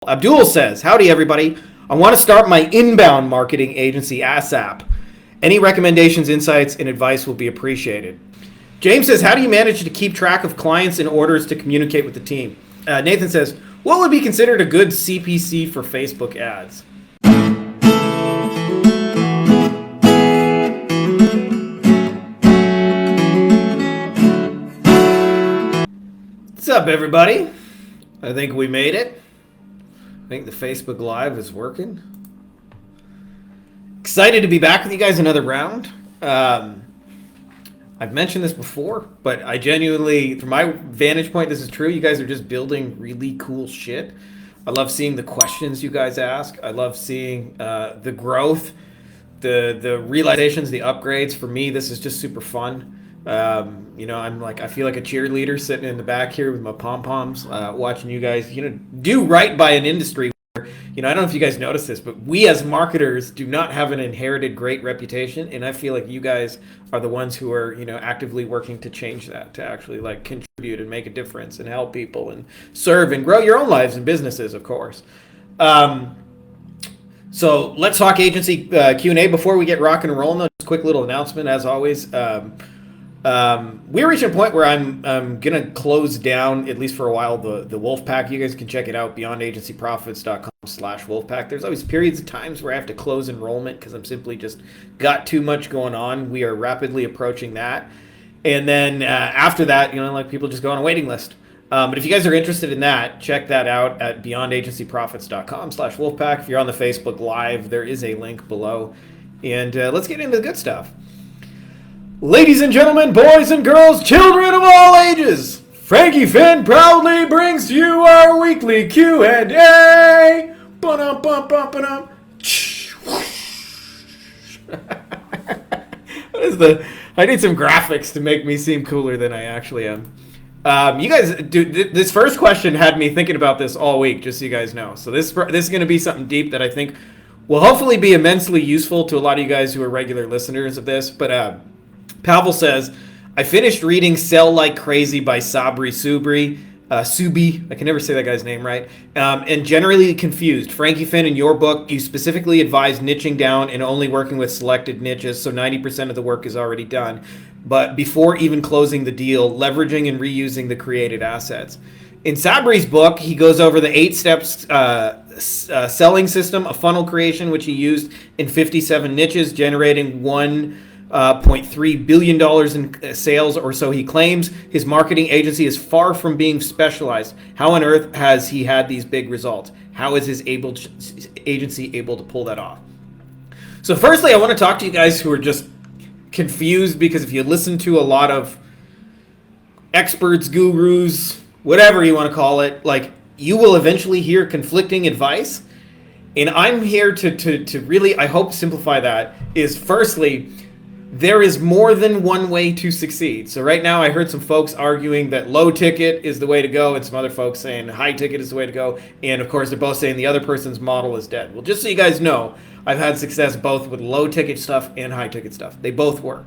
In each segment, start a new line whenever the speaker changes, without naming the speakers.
Abdul says, howdy everybody. I want to start my inbound marketing agency ASAP. Any recommendations, insights, and advice will be appreciated. James says, how do you manage to keep track of clients and orders to communicate with the team? Nathan says, what would be considered a good CPC for Facebook ads? What's up, everybody? I think we made it. I think the Facebook Live is working. Excited to be back with you guys another round. I've mentioned this before, but I genuinely, from my vantage point, this is true. You guys are just building really cool shit. I love seeing the questions you guys ask. I love seeing the growth, the realizations, the upgrades. For me, this is just super fun. I feel like a cheerleader sitting in the back here with my pom-poms, watching you guys, do right by an industry where, I don't know if you guys notice this, but we as marketers do not have an inherited great reputation. And I feel like you guys are the ones who are, actively working to change that, to actually contribute and make a difference and help people and serve and grow your own lives and businesses, of course. So let's talk agency Q&A before we get rock and rolling. Just a quick little announcement, as always. We're reaching a point where I'm going to close down, at least for a while, the Wolfpack. You guys can check it out, beyondagencyprofits.com/Wolfpack. There's always periods of times where I have to close enrollment because I'm simply just got too much going on. We are rapidly approaching that. And then after that, people just go on a waiting list. But if you guys are interested in that, check that out at beyondagencyprofits.com/Wolfpack. If you're on the Facebook Live, there is a link below. And let's get into the good stuff. Ladies and gentlemen, boys and girls, children of all ages, Frankie Fihn proudly brings to you our weekly Q&A. I need some graphics to make me seem cooler than I actually am. You guys, dude, this first question had me thinking about this all week, just so you guys know. So this is going to be something deep that I think will hopefully be immensely useful to a lot of you guys who are regular listeners of this. But Pavel says, I finished reading Sell Like Crazy by Sabri Suby. I can never say that guy's name right. And generally confused. Frankie Fihn, in your book, you specifically advise niching down and only working with selected niches, so 90% of the work is already done. But before even closing the deal, leveraging and reusing the created assets. In Sabri's book, he goes over the 8 steps selling system, a funnel creation, which he used in 57 niches, generating $1.3 billion in sales, or so he claims. His marketing agency is far from being specialized. How on earth has he had these big results? How is his agency able to pull that off? So firstly, I want to talk to you guys who are just confused, because if you listen to a lot of experts, gurus, whatever you want to call it, you will eventually hear conflicting advice. And I'm here to really, I hope, simplify that. Is firstly, there is more than one way to succeed. So right now I heard some folks arguing that low ticket is the way to go, and some other folks saying high ticket is the way to go. And of course, they're both saying the other person's model is dead. Well, just so you guys know, I've had success both with low ticket stuff and high ticket stuff. They both work.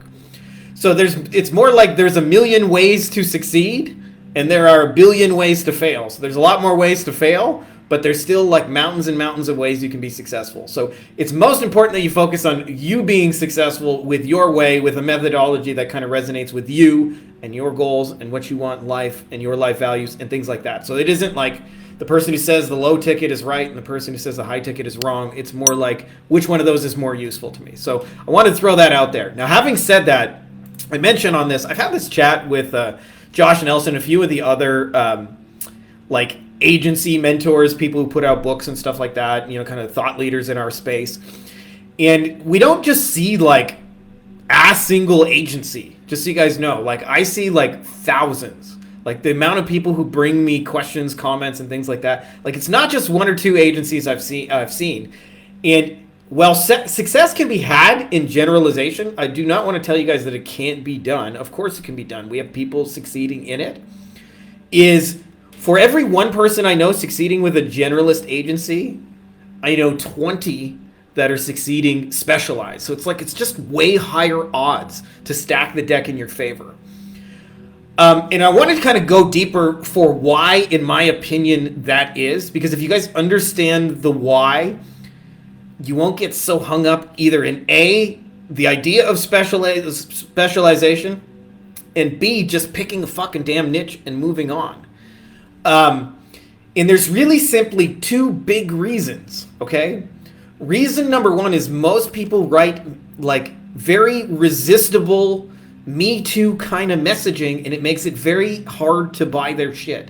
So it's more like there's a million ways to succeed, and there are a billion ways to fail. So there's a lot more ways to fail, but there's still mountains and mountains of ways you can be successful. So it's most important that you focus on you being successful with your way, with a methodology that kind of resonates with you and your goals and what you want in life and your life values and things like that. So it isn't like the person who says the low ticket is right and the person who says the high ticket is wrong. It's more like which one of those is more useful to me. So I wanted to throw that out there. Now, having said that, I mentioned on this, I've had this chat with Josh Nelson, a few of the other agency mentors, people who put out books and stuff like that, kind of thought leaders in our space. And we don't just see a single agency, just so you guys know. I see thousands. The amount of people who bring me questions, comments, and things like that. It's not just one or two agencies I've seen. And while success can be had in generalization, I do not want to tell you guys that it can't be done. Of course it can be done. We have people succeeding in it. For every one person I know succeeding with a generalist agency, I know 20 that are succeeding specialized. So it's just way higher odds to stack the deck in your favor. And I wanted to kind of go deeper for why, in my opinion, that is. Because if you guys understand the why, you won't get so hung up either in A, the idea of specialization, and B, just picking a fucking damn niche and moving on. And there's really simply two big reasons, okay? Reason number one is most people write like very resistible Me Too kind of messaging, and it makes it very hard to buy their shit.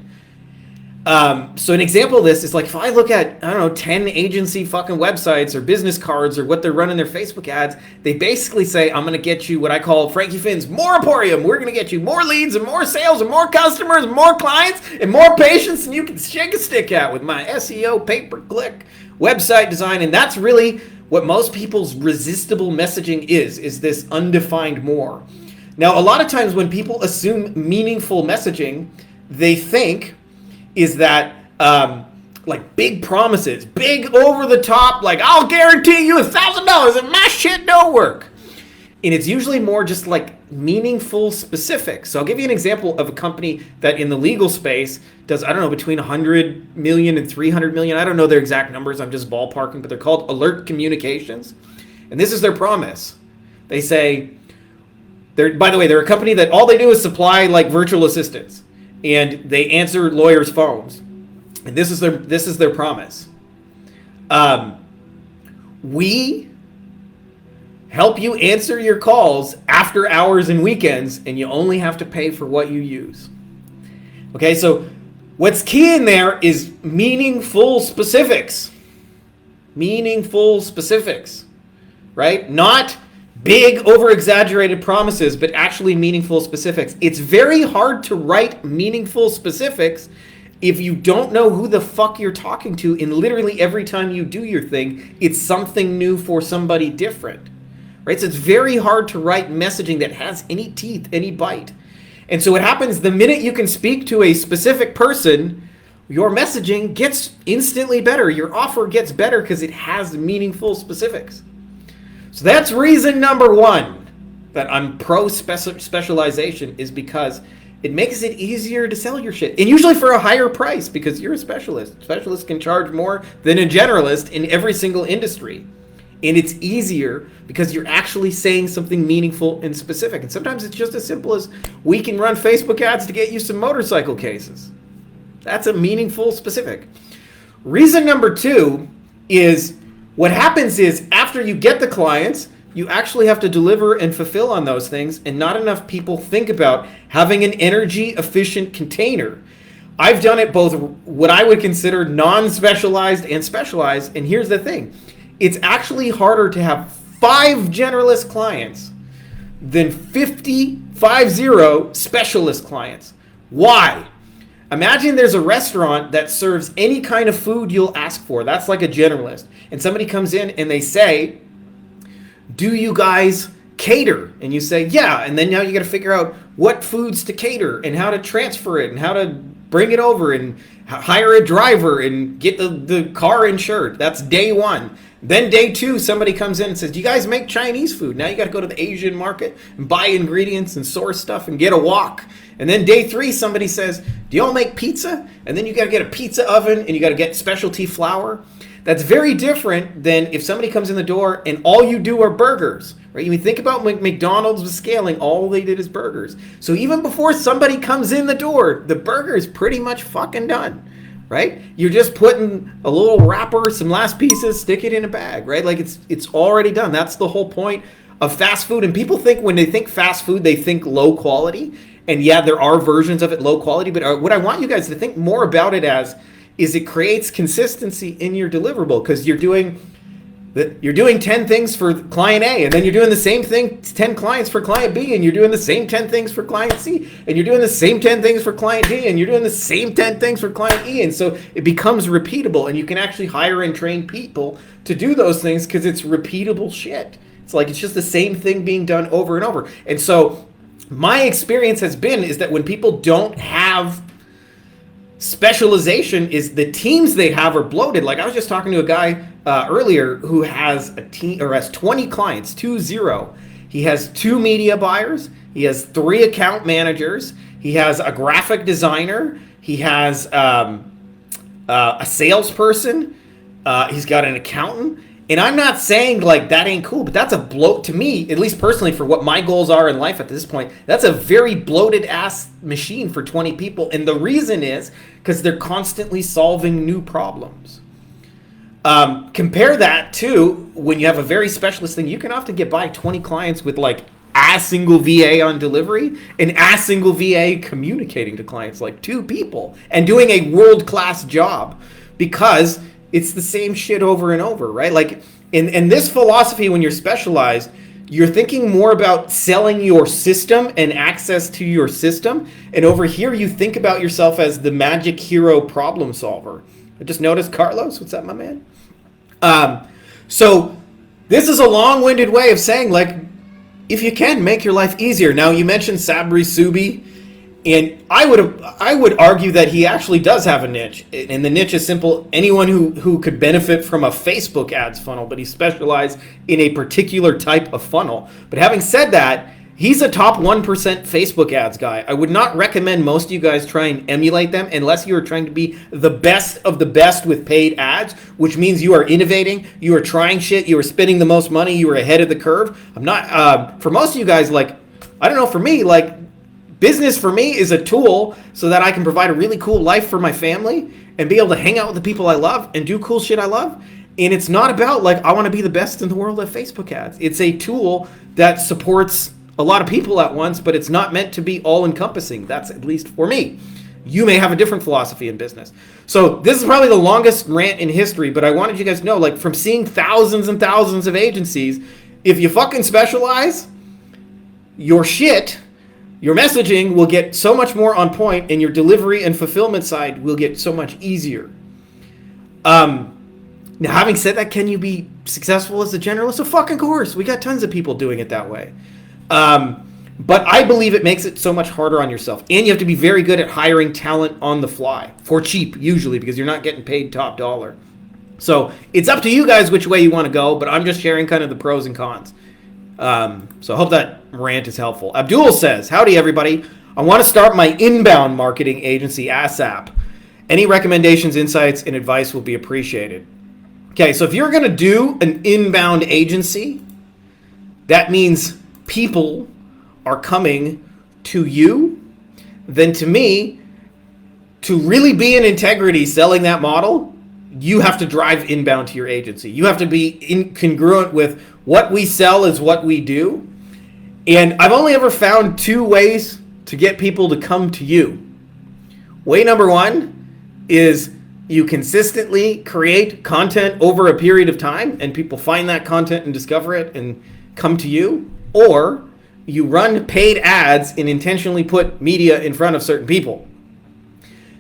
So an example of this is like if I look at, I don't know, 10 agency fucking websites or business cards or what they're running their Facebook ads, they basically say, I'm going to get you what I call Frankie Fihn's More Emporium. We're going to get you more leads and more sales and more customers and more clients and more patients than you can shake a stick at with my SEO pay-per-click website design. And that's really what most people's resistible messaging is this undefined more. Now, a lot of times when people assume meaningful messaging, they think is that like big promises, big over the top, like I'll guarantee you $1,000 and my shit don't work. And it's usually more just like meaningful specifics. So I'll give you an example of a company that in the legal space does, I don't know, between 100 million and 300 million. I don't know their exact numbers. I'm just ballparking, but they're called Alert Communications. And this is their promise. They say, by the way, they're a company that all they do is supply like virtual assistants. And they answer lawyers' phones, and this is their promise. We help you answer your calls after hours and weekends, and you only have to pay for what you use. Okay, so what's key in there is meaningful specifics. Meaningful specifics, right? Not big, over-exaggerated promises, but actually meaningful specifics. It's very hard to write meaningful specifics if you don't know who the fuck you're talking to, and literally every time you do your thing, it's something new for somebody different, right? So it's very hard to write messaging that has any teeth, any bite. And so what happens the minute you can speak to a specific person, your messaging gets instantly better. Your offer gets better because it has meaningful specifics. So that's reason number one that I'm pro specialization, is because it makes it easier to sell your shit. And usually for a higher price, because you're a specialist. Specialists can charge more than a generalist in every single industry. And it's easier because you're actually saying something meaningful and specific. And sometimes it's just as simple as, we can run Facebook ads to get you some motorcycle cases. That's a meaningful specific. Reason number two is, what happens is after you get the clients, you actually have to deliver and fulfill on those things, and not enough people think about having an energy efficient container. I've done it both what I would consider non-specialized and specialized, and here's the thing. It's actually harder to have 5 generalist clients than 50 specialist clients. Why? Imagine there's a restaurant that serves any kind of food you'll ask for. That's like a generalist. And somebody comes in and they say, do you guys cater? And you say, yeah. And then now you got to figure out what foods to cater and how to transfer it and how to bring it over and hire a driver and get the car insured. That's day one. Then day two, somebody comes in and says, do you guys make Chinese food? Now you got to go to the Asian market and buy ingredients and source stuff and get a wok. And then day three, somebody says, do y'all make pizza? And then you got to get a pizza oven and you got to get specialty flour. That's very different than if somebody comes in the door and all you do are burgers, right? You think about McDonald's with scaling, all they did is burgers. So even before somebody comes in the door, the burger is pretty much fucking done, right? You're just putting a little wrapper, some last pieces, stick it in a bag, right? Like it's already done. That's the whole point of fast food. And people think when they think fast food, they think low quality. And yeah, there are versions of it low quality, but what I want you guys to think more about it as is, it creates consistency in your deliverable, because you're doing 10 things for client A, and then you're doing the same thing, 10 clients for client B, and you're doing the same 10 things for client C, and you're doing the same 10 things for client D, and you're doing the same 10 things for client E. And so it becomes repeatable, and you can actually hire and train people to do those things because it's repeatable shit. It's just the same thing being done over and over. And so my experience has been is that when people don't have specialization, is the teams they have are bloated. Like I was just talking to a guy earlier who has a team, or has 20 clients, 20. He has 2 media buyers. He has 3 account managers. He has a graphic designer. He has a salesperson. He's got an accountant. And I'm not saying like that ain't cool, but that's a bloat to me, at least personally, for what my goals are in life at this point. That's a very bloated ass machine for 20 people. And the reason is because they're constantly solving new problems. Compare that to when you have a very specialist thing, you can often get by 20 clients with like a single VA on delivery and a single VA communicating to clients, like 2 people, and doing a world-class job because it's the same shit over and over, right? Like in this philosophy, when you're specialized, you're thinking more about selling your system and access to your system. And over here, you think about yourself as the magic hero problem solver. I just noticed Carlos. What's up, my man? So this is a long-winded way of saying, like, if you can, make your life easier. Now, you mentioned Sabri Suby. And I would argue that he actually does have a niche. And the niche is simple. Anyone who could benefit from a Facebook ads funnel, but he specialized in a particular type of funnel. But having said that, he's a top 1% Facebook ads guy. I would not recommend most of you guys try and emulate them unless you are trying to be the best of the best with paid ads, which means you are innovating, you are trying shit, you are spending the most money, you are ahead of the curve. I'm not, for most of you guys, like, I don't know, for me, like, business for me is a tool so that I can provide a really cool life for my family and be able to hang out with the people I love and do cool shit I love. And it's not about like, I want to be the best in the world at Facebook ads. It's a tool that supports a lot of people at once, but it's not meant to be all encompassing. That's at least for me. You may have a different philosophy in business. So this is probably the longest rant in history, but I wanted you guys to know, like, from seeing thousands and thousands of agencies, if you fucking specialize, your shit, your messaging will get so much more on point, and your delivery and fulfillment side will get so much easier. Now, having said that, can you be successful as a generalist? Of fucking course. We got tons of people doing it that way. But I believe it makes it so much harder on yourself. And you have to be very good at hiring talent on the fly. For cheap, usually, because you're not getting paid top dollar. So it's up to you guys which way you want to go, but I'm just sharing kind of the pros and cons. So I hope that rant is helpful. Abdul says, howdy everybody. I want to start my inbound marketing agency ASAP. Any recommendations, insights, and advice will be appreciated. Okay, so if you're going to do an inbound agency, that means people are coming to you. Then to me, to really be in integrity selling that model, you have to drive inbound to your agency. You have to be congruent with what we sell is what we do. And I've only ever found 2 ways to get people to come to you. Way number 1 is you consistently create content over a period of time and people find that content and discover it and come to you. Or you run paid ads and intentionally put media in front of certain people.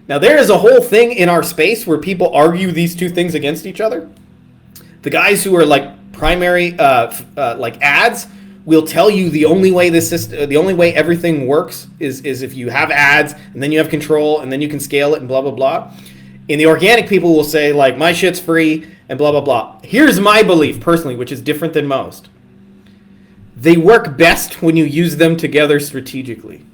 Now, there is a whole thing in our space where people argue these 2 things against each other. The guys who are like primary, like ads, will tell you the only way the only way everything works is if you have ads and then you have control and then you can scale it and blah blah blah. And the organic people will say like, my shit's free and blah blah blah. Here's my belief personally, which is different than most. They work best when you use them together strategically.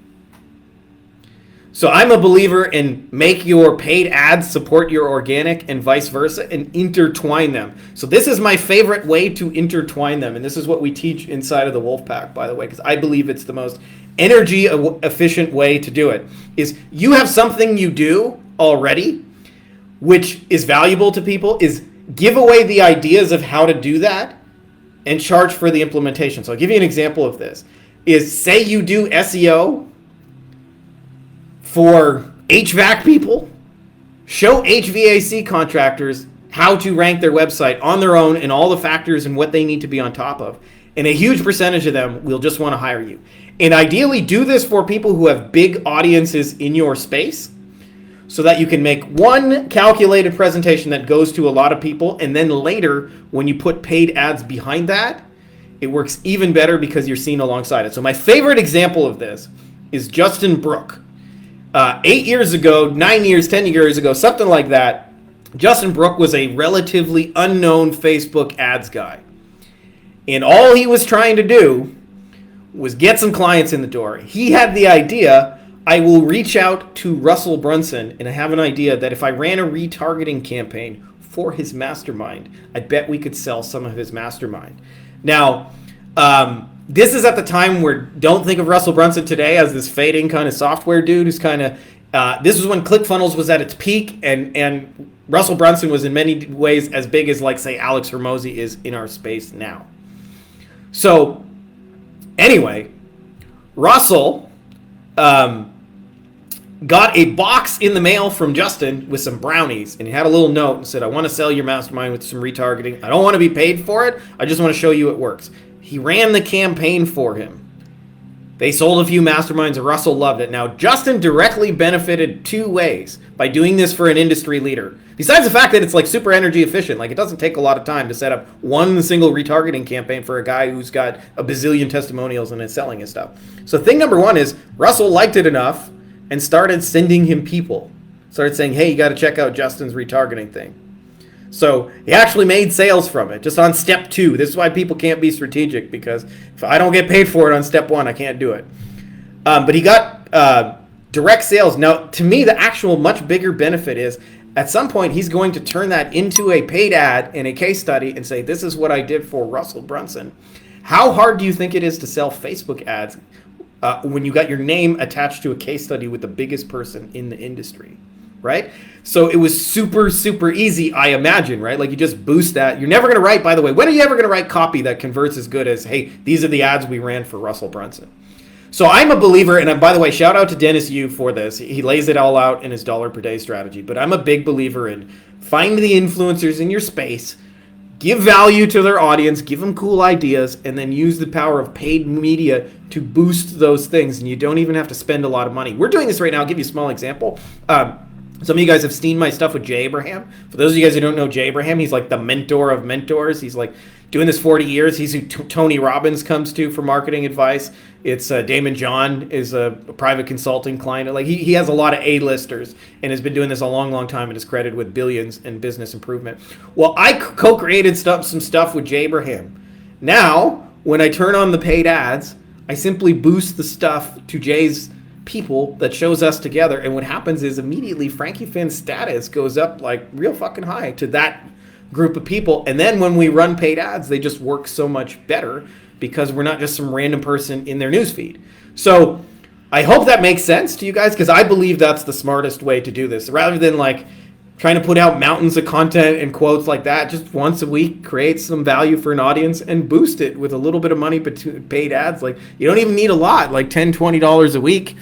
So I'm a believer in make your paid ads support your organic and vice versa and intertwine them. So this is my favorite way to intertwine them. And this is what we teach inside of the Wolfpack, by the way, because I believe it's the most energy efficient way to do it. Is you have something you do already, which is valuable to people, is give away the ideas of how to do that and charge for the implementation. So I'll give you an example of this. Is say you do SEO for HVAC people, show HVAC contractors how to rank their website on their own and all the factors and what they need to be on top of. And a huge percentage of them will just want to hire you. And ideally do this for people who have big audiences in your space so that you can make one calculated presentation that goes to a lot of people. And then later, when you put paid ads behind that, it works even better because you're seen alongside it. So my favorite example of this is Justin Brook. 8 years ago, 9 years, 10 years ago, something like that, Justin Brook was a relatively unknown Facebook ads guy. And all he was trying to do was get some clients in the door. He had the idea, I will reach out to Russell Brunson, and I have an idea that if I ran a retargeting campaign for his mastermind, I bet we could sell some of his mastermind. Now, this is at the time where don't think of Russell Brunson today as this fading kind of software dude who's kind of, this was when ClickFunnels was at its peak, and Russell Brunson was in many ways as big as, like, say, Alex Hormozi is in our space now. So, anyway, Russell got a box in the mail from Justin with some brownies, and he had a little note and said, I want to sell your mastermind with some retargeting. I don't want to be paid for it. I just want to show you it works. He ran the campaign for him. They sold a few masterminds, and Russell loved it. Now, Justin directly benefited two ways by doing this for an industry leader. Besides the fact that it's like super energy efficient, like it doesn't take a lot of time to set up one single retargeting campaign for a guy who's got a bazillion testimonials and is selling his stuff. So thing number one is Russell liked it enough and started sending him people. Started saying, hey, you got to check out Justin's retargeting thing. So he actually made sales from it, just on step 2. This is why people can't be strategic, because if I don't get paid for it on step 1, I can't do it. But he got direct sales. Now, to me, the actual much bigger benefit is at some point he's going to turn that into a paid ad in a case study and say, this is what I did for Russell Brunson. How hard do you think it is to sell Facebook ads when you got your name attached to a case study with the biggest person in the industry? Right? So it was super, super easy, I imagine, right? Like you just boost that. You're never going to write, by the way, when are you ever going to write copy that converts as good as, hey, these are the ads we ran for Russell Brunson? So I'm a believer, and by the way, shout out to Dennis Yu for this. He lays it all out in his dollar per day strategy. But I'm a big believer in find the influencers in your space, give value to their audience, give them cool ideas, and then use the power of paid media to boost those things. And you don't even have to spend a lot of money. We're doing this right now. I'll give you a small example. Some of you guys have seen my stuff with Jay Abraham. For those of you guys who don't know Jay Abraham, he's like the mentor of mentors. He's like doing this 40 years. He's who Tony Robbins comes to for marketing advice. It's Damon John is a private consulting client. Like he has a lot of A-listers and has been doing this a long, long time and is credited with billions in business improvement. Well, I co-created some stuff with Jay Abraham. Now, when I turn on the paid ads, I simply boost the stuff to Jay's people that shows us together, and what happens is immediately Frankie Fihn's status goes up like real fucking high to that group of people. And then when we run paid ads, they just work so much better because we're not just some random person in their newsfeed. So I hope that makes sense to you guys, because I believe that's the smartest way to do this, rather than like trying to put out mountains of content and quotes like that. Just once a week, create some value for an audience and boost it with a little bit of money, but paid ads. Like you don't even need a lot, like $10, $20 a week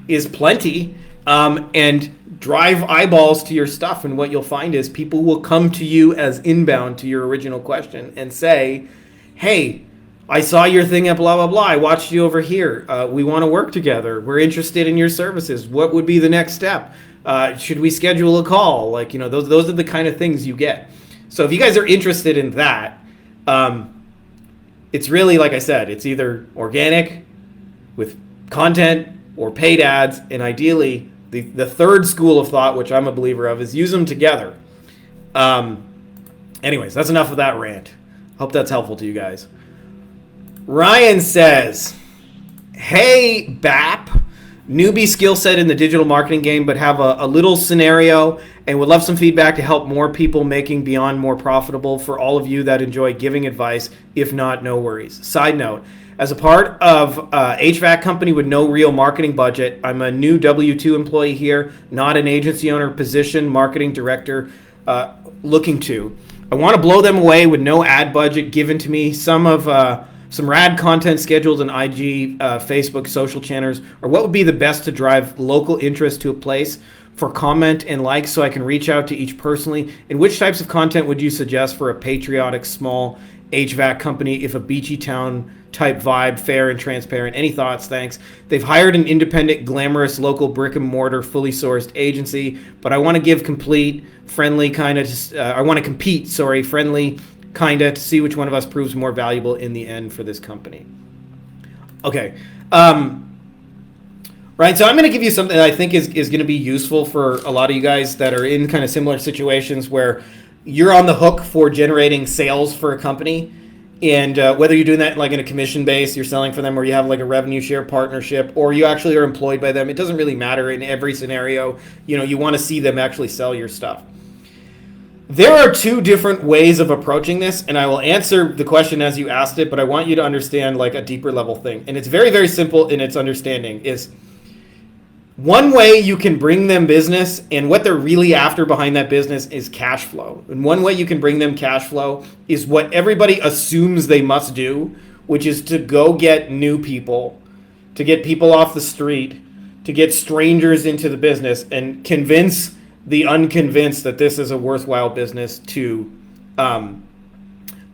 is plenty, and drive eyeballs to your stuff. And what you'll find is people will come to you as inbound to your original question and say, hey, I saw your thing at blah, blah, blah. I watched you over here. We want to work together. We're interested in your services. What would be the next step? Should we schedule a call? Like, you know, those are the kind of things you get. So if you guys are interested in that, it's really, like I said, it's either organic with content or paid ads, and ideally the third school of thought, which I'm a believer of, is use them together. Anyways, that's enough of that rant. Hope that's helpful to you guys. Ryan says, hey, BAP, newbie skill set in the digital marketing game, but have a little scenario and would love some feedback to help more people making Beyond more profitable. For all of you that enjoy giving advice, if not, no worries. Side note, as a part of HVAC company with no real marketing budget, I'm a new W-2 employee here, not an agency owner position, marketing director looking to. I want to blow them away with no ad budget given to me. Some rad content scheduled in IG, Facebook, social channels, or what would be the best to drive local interest to a place for comment and likes so I can reach out to each personally? And which types of content would you suggest for a patriotic small HVAC company if a beachy town type vibe, fair and transparent? Any thoughts? Thanks. They've hired an independent, glamorous, local brick and mortar, fully sourced agency, but I want to give complete, friendly kind of, friendly kind of to see which one of us proves more valuable in the end for this company. Okay. Right, so I'm going to give you something that I think is going to be useful for a lot of you guys that are in kind of similar situations where you're on the hook for generating sales for a company And whether you're doing that like in a commission base, you're selling for them, or you have like a revenue share partnership, or you actually are employed by them, it doesn't really matter in every scenario. You want to see them actually sell your stuff. There are two different ways of approaching this, and I will answer the question as you asked it, but I want you to understand like a deeper level thing. And it's very, very simple in its understanding is one way you can bring them business, and what they're really after behind that business is cash flow. And one way you can bring them cash flow is what everybody assumes they must do, which is to go get new people, to get people off the street, to get strangers into the business and convince the unconvinced that this is a worthwhile business to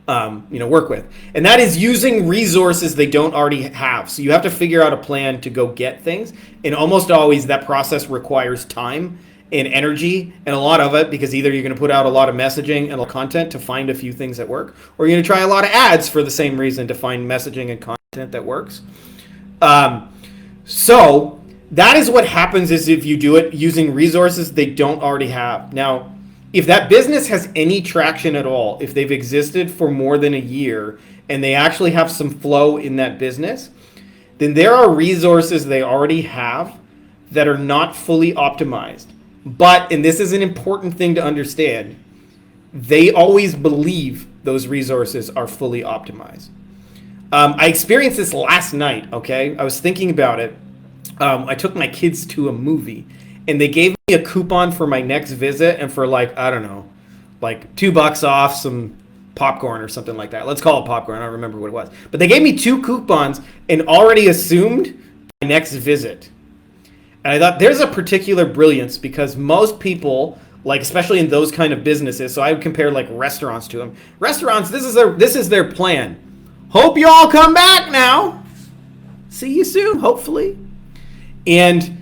work with. And that is using resources they don't already have. So you have to figure out a plan to go get things. And almost always that process requires time and energy and a lot of it, because either you're going to put out a lot of messaging and content to find a few things that work, or you're going to try a lot of ads for the same reason to find messaging and content that works. So that is what happens is if you do it using resources they don't already have. Now, if that business has any traction at all, if they've existed for more than a year and they actually have some flow in that business, then there are resources they already have that are not fully optimized. But, and this is an important thing to understand, they always believe those resources are fully optimized. I experienced this last night, okay? I was thinking about it. I took my kids to a movie, and they gave me a coupon for my next visit, and for like, I don't know, like $2 off some popcorn or something like that. Let's call it popcorn. I don't remember what it was. But they gave me 2 coupons and already assumed my next visit. And I thought there's a particular brilliance, because most people, like especially in those kind of businesses, so I would compare like restaurants to them. Restaurants, this is their plan. Hope you all come back now. See you soon, hopefully. And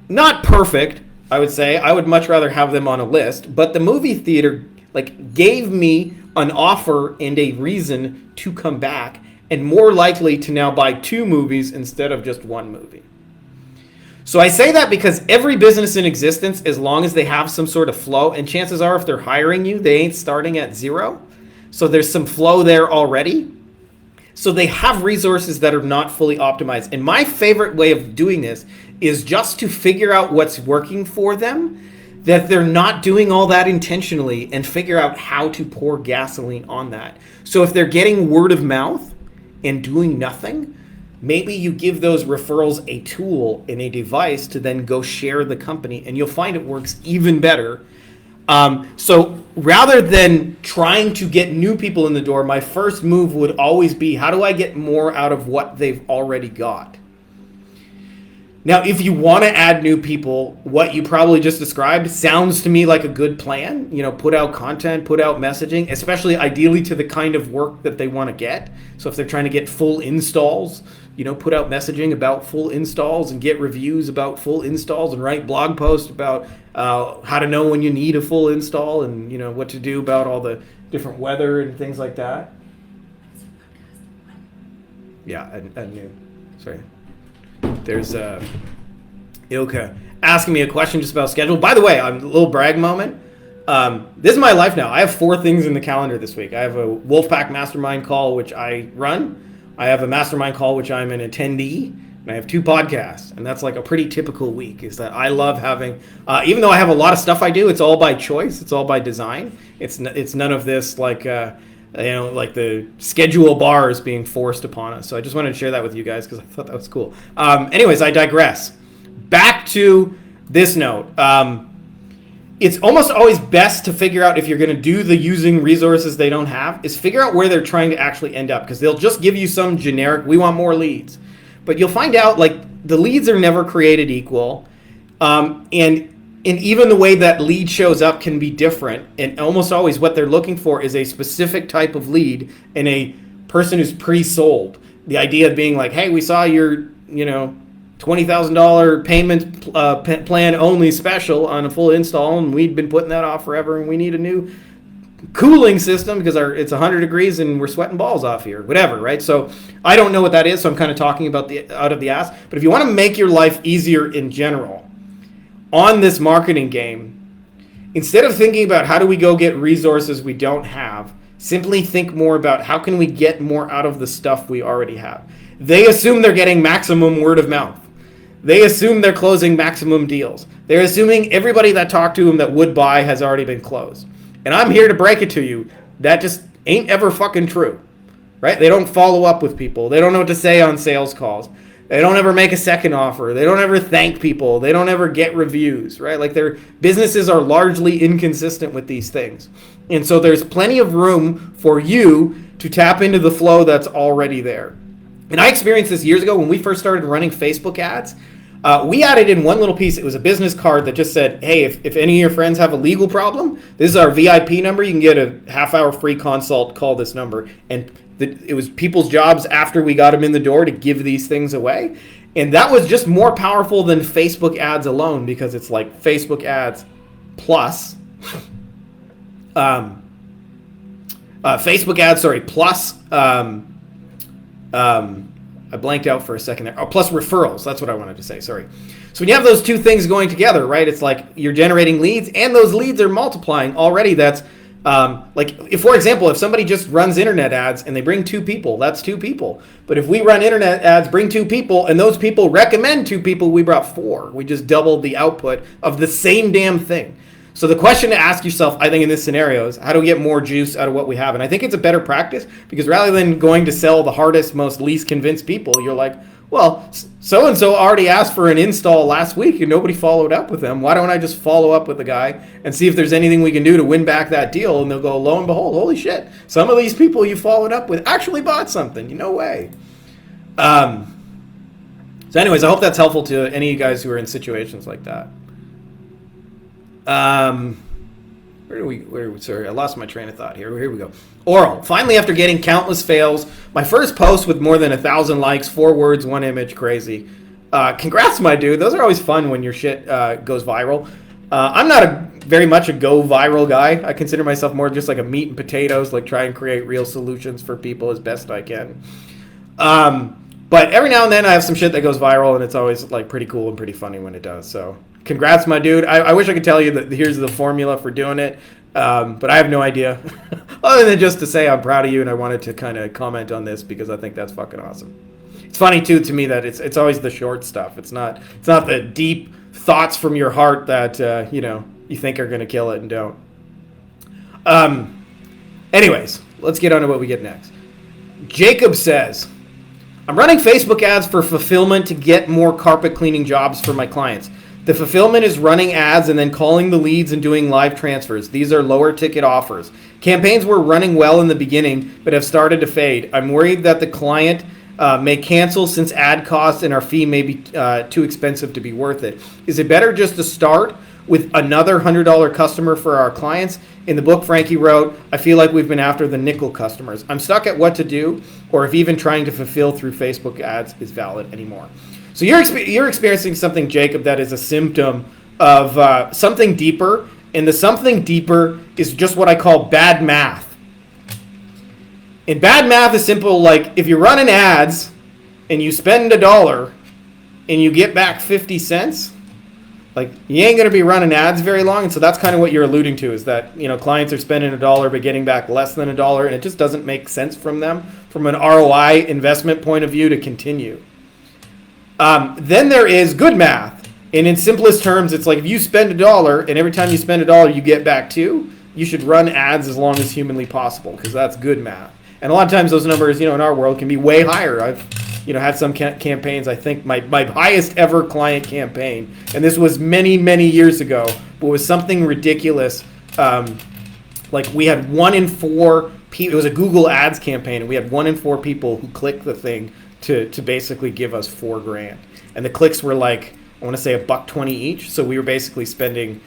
not perfect, I would say. I would much rather have them on a list. But the movie theater like gave me an offer and a reason to come back, and more likely to now buy 2 movies instead of just 1 movie. So I say that because every business in existence, as long as they have some sort of flow, and chances are if they're hiring you, they ain't starting at 0. So there's some flow there already. So they have resources that are not fully optimized. And my favorite way of doing this is just to figure out what's working for them, that they're not doing all that intentionally, and figure out how to pour gasoline on that. So if they're getting word of mouth and doing nothing, maybe you give those referrals a tool and a device to then go share the company, and you'll find it works even better. So rather than trying to get new people in the door, my first move would always be, how do I get more out of what they've already got? Now, if you want to add new people, what you probably just described sounds to me like a good plan. Put out content, put out messaging, especially ideally to the kind of work that they want to get. So if they're trying to get full installs, put out messaging about full installs and get reviews about full installs, and write blog posts about how to know when you need a full install, and what to do about all the different weather and things like that. Yeah, I knew. Sorry. There's Ilka asking me a question just about schedule. By the way, a little brag moment. This is my life now. I have 4 things in the calendar this week. I have a Wolfpack Mastermind call, which I run. I have a mastermind call, which I'm an attendee. And I have 2 podcasts. And that's like a pretty typical week, is that I love having, even though I have a lot of stuff I do, it's all by choice. It's all by design. It's none of this like the schedule bars being forced upon us. So I just wanted to share that with you guys because I thought that was cool. Anyways, I digress. Back to this note. It's almost always best to figure out, if you're going to do the using resources they don't have, is figure out where they're trying to actually end up, because they'll just give you some generic, we want more leads. But you'll find out like the leads are never created equal. And even the way that lead shows up can be different. And almost always what they're looking for is a specific type of lead and a person who's pre-sold. The idea being like, hey, we saw your, $20,000 payment plan only special on a full install, and we'd been putting that off forever, and we need a new cooling system because it's 100 degrees and we're sweating balls off here, whatever, right? So I don't know what that is, so I'm kind of talking about out of the ass. But if you want to make your life easier in general on this marketing game, instead of thinking about how do we go get resources we don't have, Simply think more about how can we get more out of the stuff we already have. They assume they're getting maximum word of mouth. They assume they're closing maximum deals. They're assuming everybody that talked to them that would buy has already been closed. And I'm here to break it to you. That just ain't ever fucking true, right? They don't follow up with people. They don't know what to say on sales calls. They don't ever make a second offer. They don't ever thank people. They don't ever get reviews, right? Like their businesses are largely inconsistent with these things. And so there's plenty of room for you to tap into the flow that's already there. And I experienced this years ago when we first started running Facebook ads. We added in one little piece. It was a business card that just said, hey, if any of your friends have a legal problem, this is our VIP number. You can get a half-hour free consult. Call this number. And it was people's jobs after we got them in the door to give these things away. And that was just more powerful than Facebook ads alone, because it's like Facebook ads plus Facebook ads, plus I blanked out for a second there. Oh, plus referrals. That's what I wanted to say. Sorry. So when you have those two things going together, right, it's like you're generating leads and those leads are multiplying already. That's like, if, for example, if somebody just runs internet ads and they bring 2 people, that's 2 people. But if we run internet ads, bring 2 people, and those people recommend 2 people, we brought 4. We just doubled the output of the same damn thing. So the question to ask yourself, I think, in this scenario is, how do we get more juice out of what we have? And I think it's a better practice, because rather than going to sell the hardest, most least convinced people, you're like, well, so-and-so already asked for an install last week and nobody followed up with them. Why don't I just follow up with the guy and see if there's anything we can do to win back that deal? And they'll go, lo and behold, holy shit, some of these people you followed up with actually bought something. No way. So anyways, I hope that's helpful to any of you guys who are in situations like that. Sorry, I lost my train of thought here. Here we go. Oral. Finally, after getting countless fails, my first post with more than 1,000 likes, 4 words, 1 image, crazy. Congrats, my dude. Those are always fun when your shit goes viral. I'm not very much a go viral guy. I consider myself more just like a meat and potatoes, like try and create real solutions for people as best I can. But every now and then I have some shit that goes viral, and it's always like pretty cool and pretty funny when it does. So congrats, my dude. I wish I could tell you that here's the formula for doing it, but I have no idea. Other than just to say I'm proud of you, and I wanted to kind of comment on this because I think that's fucking awesome. It's funny too to me that it's always the short stuff. It's not the deep thoughts from your heart that you think are going to kill it and don't. Anyways, let's get on to what we get next. Jacob says, I'm running Facebook ads for fulfillment to get more carpet cleaning jobs for my clients. The fulfillment is running ads and then calling the leads and doing live transfers. These are lower ticket offers. Campaigns were running well in the beginning, but have started to fade. I'm worried that the client may cancel since ad costs and our fee may be too expensive to be worth it. Is it better just to start with another $100 customer for our clients? In the book Frankie wrote, I feel like we've been after the nickel customers. I'm stuck at what to do, or if even trying to fulfill through Facebook ads is valid anymore. So you're experiencing something, Jacob, that is a symptom of something deeper, and the something deeper is just what I call bad math. And bad math is simple, like if you're running ads and you spend $1 and you get back 50 cents, like you ain't going to be running ads very long. And so that's kind of what you're alluding to, is that, clients are spending $1 but getting back less than $1, and it just doesn't make sense from them from an ROI investment point of view to continue. Then there is good math. And in simplest terms, it's like if you spend $1 and every time you spend $1 you get back 2, you should run ads as long as humanly possible, because that's good math. And a lot of times those numbers, in our world can be way higher. I've had some campaigns. I think my highest ever client campaign, and this was many, many years ago, but was something ridiculous. Like we had 1 in 4 people, it was a Google Ads campaign, and we had 1 in 4 people who clicked the thing to basically give us $4,000. And the clicks were like, I want to say $1.20 each. So we were basically spending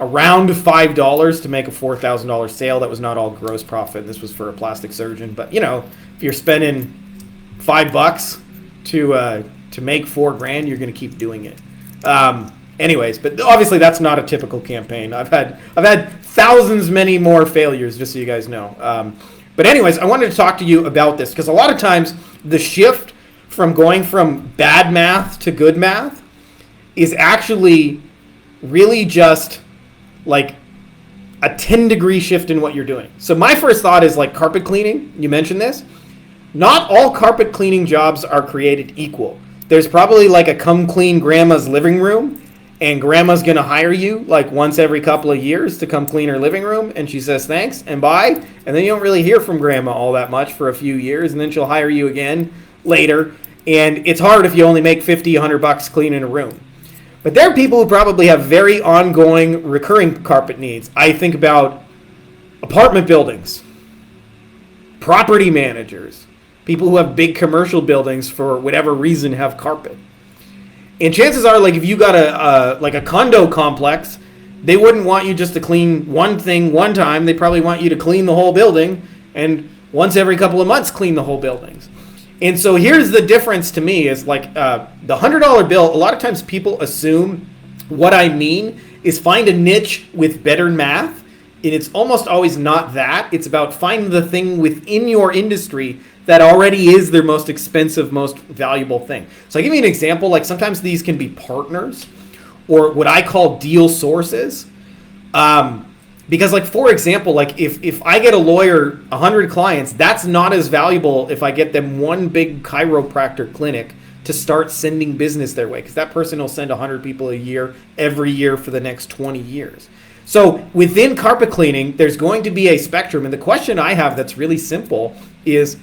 around $5 to make a $4,000 sale. That was not all gross profit. This was for a plastic surgeon. But if you're spending $5 to make $4,000, you're going to keep doing it. Anyways, but obviously that's not a typical campaign. I've had thousands, many more failures, just so you guys know. But anyways, I wanted to talk to you about this, because a lot of times the shift from going from bad math to good math is actually really just like a 10-degree shift in what you're doing. So my first thought is like carpet cleaning. You mentioned this. Not all carpet cleaning jobs are created equal. There's probably like a come clean grandma's living room, and grandma's going to hire you like once every couple of years to come clean her living room, and she says thanks and bye, and then you don't really hear from grandma all that much for a few years, and then she'll hire you again later, and it's hard if you only make $50, $100 cleaning a room. But there are people who probably have very ongoing, recurring carpet needs. I think about apartment buildings, property managers, people who have big commercial buildings for whatever reason have carpet. And chances are, like if you got a condo complex, they wouldn't want you just to clean one thing one time. They probably want you to clean the whole building, and once every couple of months clean the whole buildings. And so here's the difference to me is like the $100 bill, a lot of times people assume what I mean is find a niche with better math. And it's almost always not that. It's about finding the thing within your industry that already is their most expensive, most valuable thing. So I'll give you an example. Like sometimes these can be partners or what I call deal sources. Because like, for example, like if I get a lawyer 100 clients, that's not as valuable if I get them one big chiropractor clinic to start sending business their way, because that person will send 100 people a year, every year for the next 20 years. So within carpet cleaning, there's going to be a spectrum. And the question I have that's really simple is,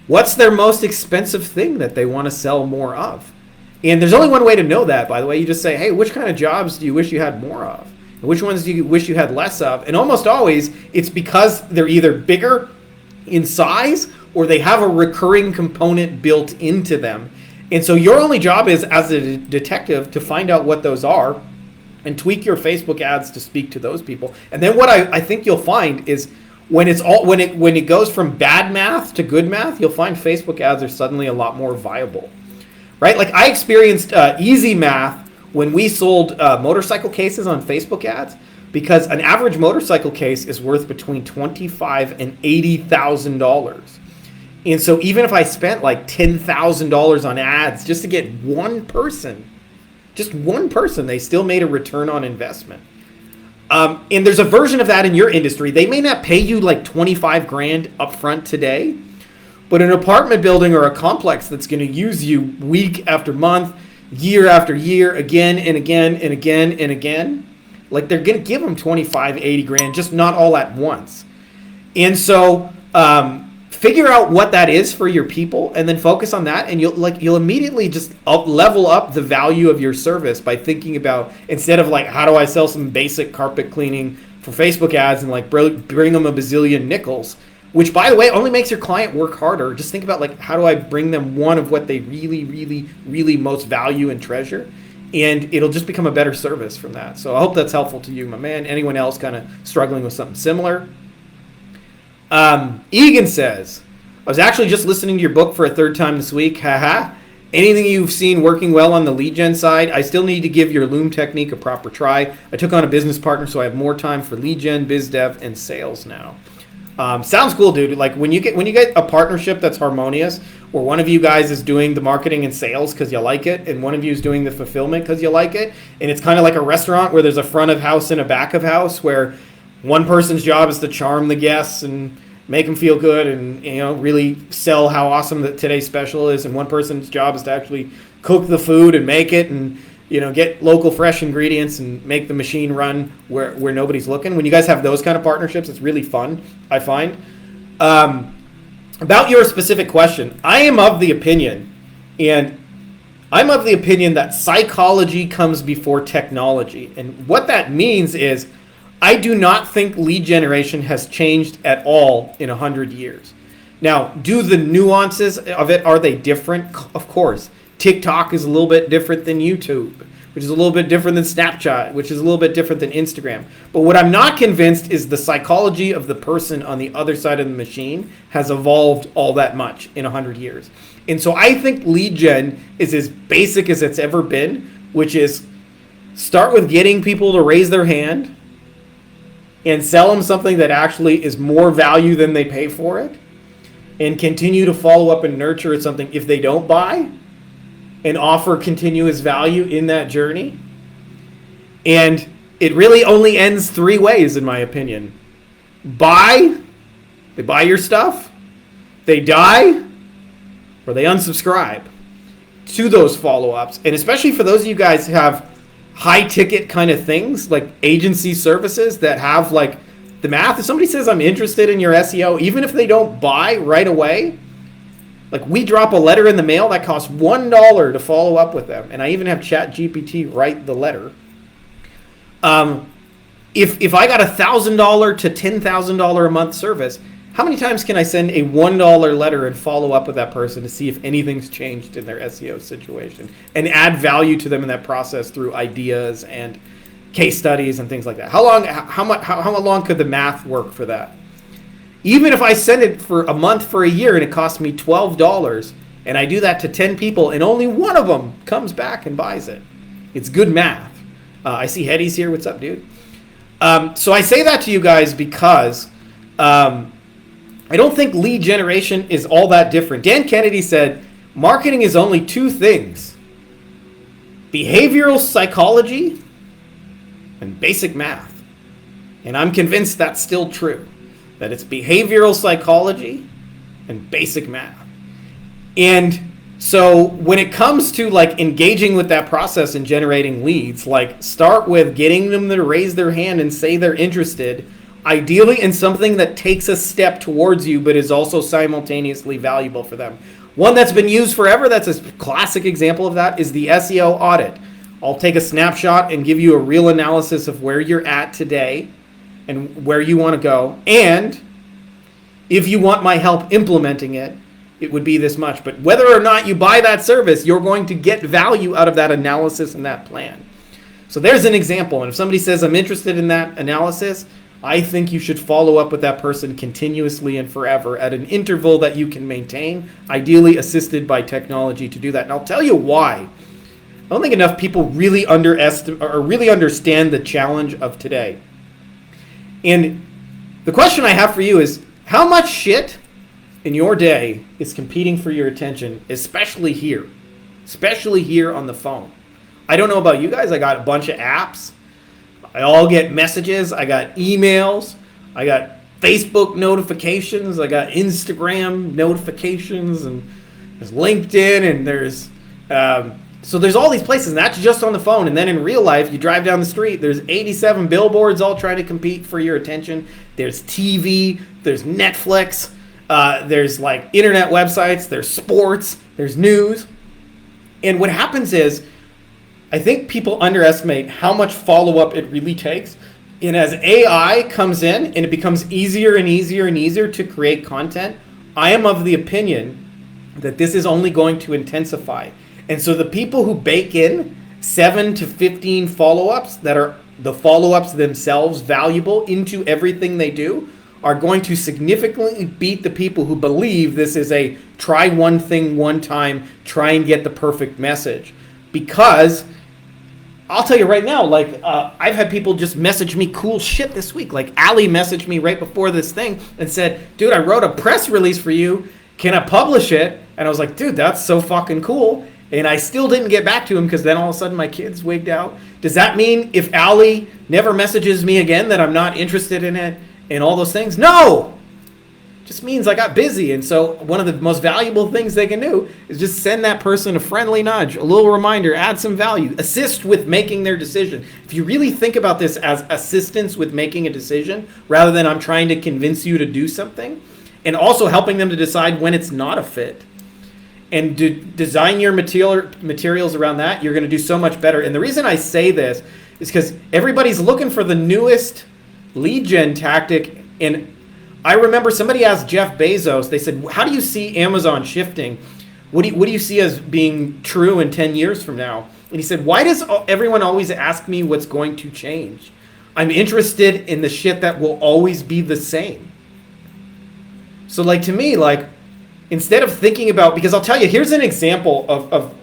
what's their most expensive thing that they want to sell more of? And there's only one way to know that, by the way. You just say, hey, which kind of jobs do you wish you had more of? And which ones do you wish you had less of? And almost always, it's because they're either bigger in size or they have a recurring component built into them. And so your only job is, as a detective, to find out what those are and tweak your Facebook ads to speak to those people. And then what I think you'll find is when it goes from bad math to good math, you'll find Facebook ads are suddenly a lot more viable, right? Like I experienced easy math when we sold motorcycle cases on Facebook ads, because an average motorcycle case is worth between $25,000 and $80,000. And so even if I spent like $10,000 on ads just to get one person, they still made a return on investment. And there's a version of that in your industry. They may not pay you like 25 grand upfront today, but an apartment building or a complex that's going to use you week after month, year after year, again and again and again and again, like they're going to give them 25, 80 grand, just not all at once. And so figure out what that is for your people and then focus on that, and you'll immediately just level up the value of your service by thinking about, instead of like, how do I sell some basic carpet cleaning for Facebook ads and like bring them a bazillion nickels, which by the way only makes your client work harder. Just think about like, how do I bring them one of what they really, really, really most value and treasure, and it'll just become a better service from that. So I hope that's helpful to you, my man. Anyone else kind of struggling with something similar? Egan says, I was actually just listening to your book for a third time this week. Haha. Anything you've seen working well on the lead gen side? I still need to give your loom technique a proper try. I took on a business partner, so I have more time for lead gen, biz dev, and sales now. Sounds cool, dude. Like when you get a partnership that's harmonious, where one of you guys is doing the marketing and sales because you like it, and one of you is doing the fulfillment because you like it, and it's kind of like a restaurant where there's a front of house and a back of house, where one person's job is to charm the guests and make them feel good and, you know, really sell how awesome that today's special is, and one person's job is to actually cook the food and make it and, you know, get local fresh ingredients and make the machine run where nobody's looking. When you guys have those kind of partnerships, it's really fun, I find. About your specific question, I am of the opinion that psychology comes before technology. And what that means is, I do not think lead generation has changed at all in 100 years. Now, do the nuances of it, are they different? Of course. TikTok is a little bit different than YouTube, which is a little bit different than Snapchat, which is a little bit different than Instagram. But what I'm not convinced is the psychology of the person on the other side of the machine has evolved all that much in 100 years. And so I think lead gen is as basic as it's ever been, which is start with getting people to raise their hand and sell them something that actually is more value than they pay for it, and continue to follow up and nurture something if they don't buy, and offer continuous value in that journey. And it really only ends 3 ways, in my opinion. They buy your stuff, they die, or they unsubscribe to those follow-ups. And especially for those of you guys who have high-ticket kind of things, like agency services that have like the math. If somebody says, I'm interested in your SEO, even if they don't buy right away, like we drop a letter in the mail that costs $1 to follow up with them. And I even have ChatGPT write the letter. If I got $1,000 to $10,000 a month service, how many times can I send a $1 letter and follow up with that person to see if anything's changed in their SEO situation and add value to them in that process through ideas and case studies and things like that? How long could the math work for that? Even if I send it for a month, for a year, and it costs me $12, and I do that to 10 people, and only one of them comes back and buys it, it's good math. I see Hetty's here. What's up, dude? So I say that to you guys because I don't think lead generation is all that different. Dan Kennedy said, marketing is only 2 things: behavioral psychology and basic math. And I'm convinced that's still true, that it's behavioral psychology and basic math. And so when it comes to like engaging with that process and generating leads, like start with getting them to raise their hand and say they're interested, ideally in something that takes a step towards you but is also simultaneously valuable for them. One that's been used forever, that's a classic example of that, is the SEO audit. I'll take a snapshot and give you a real analysis of where you're at today and where you want to go. And if you want my help implementing it, it would be this much. But whether or not you buy that service, you're going to get value out of that analysis and that plan. So there's an example. And if somebody says, I'm interested in that analysis, I think you should follow up with that person continuously and forever at an interval that you can maintain, ideally assisted by technology to do that. And I'll tell you why. I don't think enough people really understand the challenge of today. And the question I have for you is, how much shit in your day is competing for your attention, especially here on the phone? I don't know about you guys. I got a bunch of apps. I all get messages. I got emails. I got Facebook notifications. I got Instagram notifications, and there's LinkedIn, and there's so there's all these places, and that's just on the phone. And then in real life, you drive down the street, there's 87 billboards all trying to compete for your attention. There's TV, there's Netflix, there's like internet websites, there's sports, there's news. And what happens is, I think people underestimate how much follow-up it really takes. And as AI comes in and it becomes easier and easier and easier to create content, I am of the opinion that this is only going to intensify. And so the people who bake in 7 to 15 follow-ups that are the follow-ups themselves valuable into everything they do are going to significantly beat the people who believe this is a try one thing one time, try and get the perfect message. Because I'll tell you right now, like I've had people just message me cool shit this week. Like Ali messaged me right before this thing and said, dude, I wrote a press release for you. Can I publish it? And I was like, dude, that's so fucking cool. And I still didn't get back to him because then all of a sudden my kids wigged out. Does that mean if Ali never messages me again that I'm not interested in it and all those things? No! Just means I got busy. And so one of the most valuable things they can do is just send that person a friendly nudge, a little reminder, add some value, assist with making their decision. If you really think about this as assistance with making a decision rather than I'm trying to convince you to do something, and also helping them to decide when it's not a fit, and design your materials around that, you're going to do so much better. And the reason I say this is because everybody's looking for the newest lead gen tactic. And I remember somebody asked Jeff Bezos, they said, how do you see Amazon shifting? What do you see as being true in 10 years from now? And he said, why does everyone always ask me what's going to change? I'm interested in the shit that will always be the same. So like to me, like, instead of thinking about, because I'll tell you, here's an example of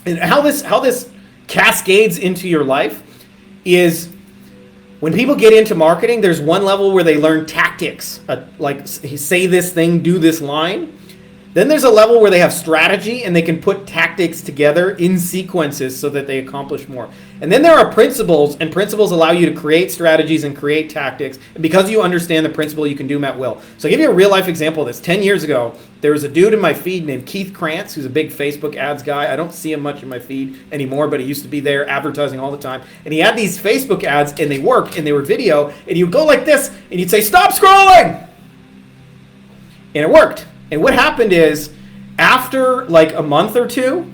how this cascades into your life is when people get into marketing, there's one level where they learn tactics, like say this thing, do this line. Then there's a level where they have strategy and they can put tactics together in sequences so that they accomplish more. And then there are principles, and principles allow you to create strategies and create tactics. And because you understand the principle, you can do them at will. So I'll give you a real life example of this. 10 years ago, there was a dude in my feed named Keith Krantz, who's a big Facebook ads guy. I don't see him much in my feed anymore, but he used to be there advertising all the time. And he had these Facebook ads, and they worked, and they were video, and you'd go like this, and you'd say, "Stop scrolling!" And it worked. And what happened is, after like a month or two,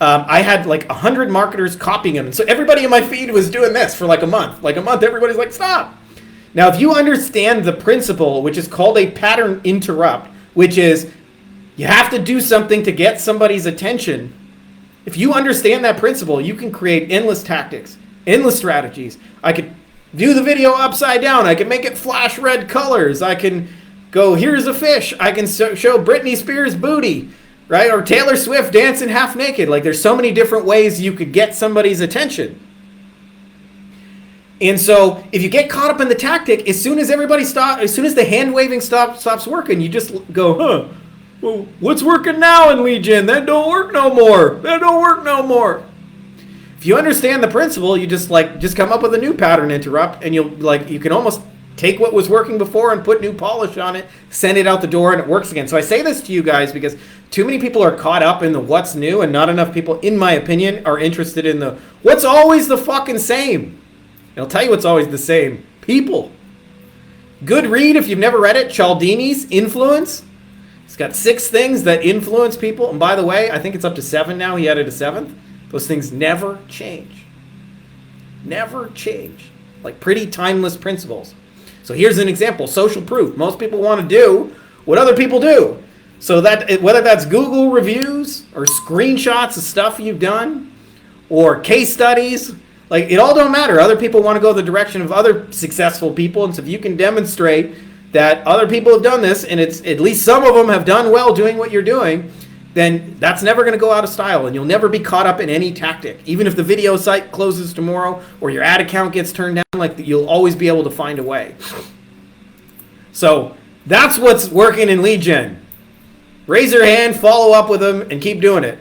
I had like 100 marketers copying them. And so everybody in my feed was doing this for like a month. Like a month, everybody's like, "Stop." Now, if you understand the principle, which is called a pattern interrupt, which is you have to do something to get somebody's attention. If you understand that principle, you can create endless tactics, endless strategies. I could do the video upside down. I can make it flash red colors. I can go, "Here's a fish." I can show Britney Spears' booty. Right? Or Taylor Swift dancing half naked. Like, there's so many different ways you could get somebody's attention. And so if you get caught up in the tactic, as soon as the hand waving stops working, you just go, "Huh, well, what's working now in lead gen? That don't work no more. That don't work no more." If you understand the principle, you just come up with a new pattern interrupt, and you can almost take what was working before and put new polish on it, send it out the door, and it works again. So I say this to you guys because too many people are caught up in the what's new, and not enough people, in my opinion, are interested in the what's always the fucking same. And I'll tell you what's always the same. People. Good read if you've never read it. Cialdini's Influence. It's got 6 things that influence people. And by the way, I think it's up to 7 now. He added a 7th. Those things never change. Never change. Like pretty timeless principles. So here's an example. Social proof. Most people want to do what other people do. So that whether that's Google reviews or screenshots of stuff you've done or case studies, like it all don't matter. Other people want to go the direction of other successful people. And so if you can demonstrate that other people have done this, and it's at least some of them have done well doing what you're doing, then that's never going to go out of style, and you'll never be caught up in any tactic. Even if the video site closes tomorrow or your ad account gets turned down, you'll always be able to find a way. So that's what's working in lead gen. Raise your hand, follow up with them, and keep doing it.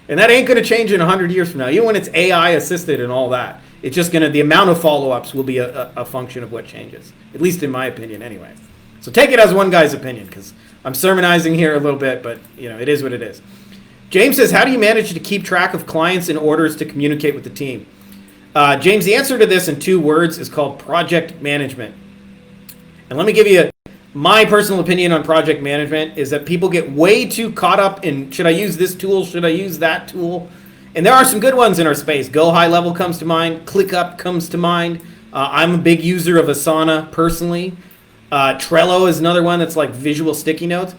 And that ain't going to change in 100 years from now. Even when it's AI assisted and all that, it's just the amount of follow-ups will be a function of what changes, at least in my opinion anyway. So take it as one guy's opinion, because I'm sermonizing here a little bit, but it is what it is. James says, how do you manage to keep track of clients and orders to communicate with the team? James, the answer to this in 2 words is called project management. And let me give you my personal opinion on project management is that people get way too caught up in, should I use this tool? Should I use that tool? And there are some good ones in our space. Go High Level comes to mind. ClickUp comes to mind. I'm a big user of Asana personally. Trello is another one that's like visual sticky notes.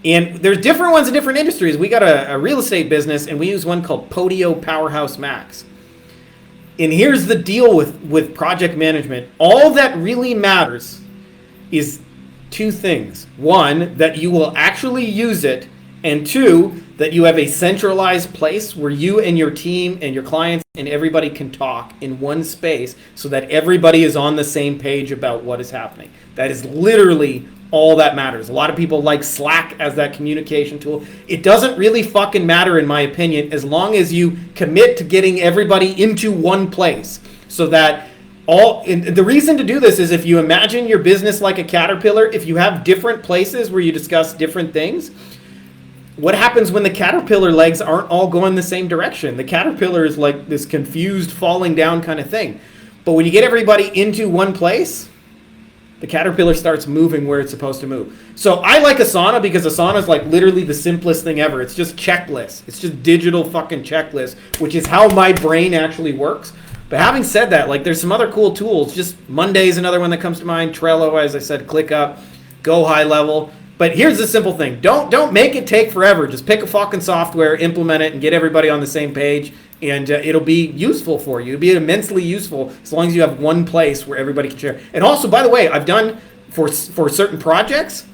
And there's different ones in different industries. We got a real estate business, and we use one called Podio Powerhouse Max. And here's the deal with project management. All that really matters is 2 things. 1, that you will actually use it, and 2, that you have a centralized place where you and your team and your clients and everybody can talk in one space so that everybody is on the same page about what is happening. That is literally all that matters. A lot of people like Slack as that communication tool. It doesn't really fucking matter, in my opinion, as long as you commit to getting everybody into one place so that the reason to do this is if you imagine your business like a caterpillar, if you have different places where you discuss different things, what happens when the caterpillar legs aren't all going the same direction? The caterpillar is like this confused falling down kind of thing. But when you get everybody into one place, the caterpillar starts moving where it's supposed to move. So I like Asana because Asana is like literally the simplest thing ever. It's just checklists. It's just digital fucking checklists, which is how my brain actually works. But having said that, there's some other cool tools. Just Monday's another one that comes to mind. Trello, as I said, ClickUp, Go High Level. But here's the simple thing. Don't make it take forever. Just pick a fucking software, implement it, and get everybody on the same page. And it'll be useful for you. It'll be immensely useful as long as you have one place where everybody can share. And also, by the way, I've done for certain projects,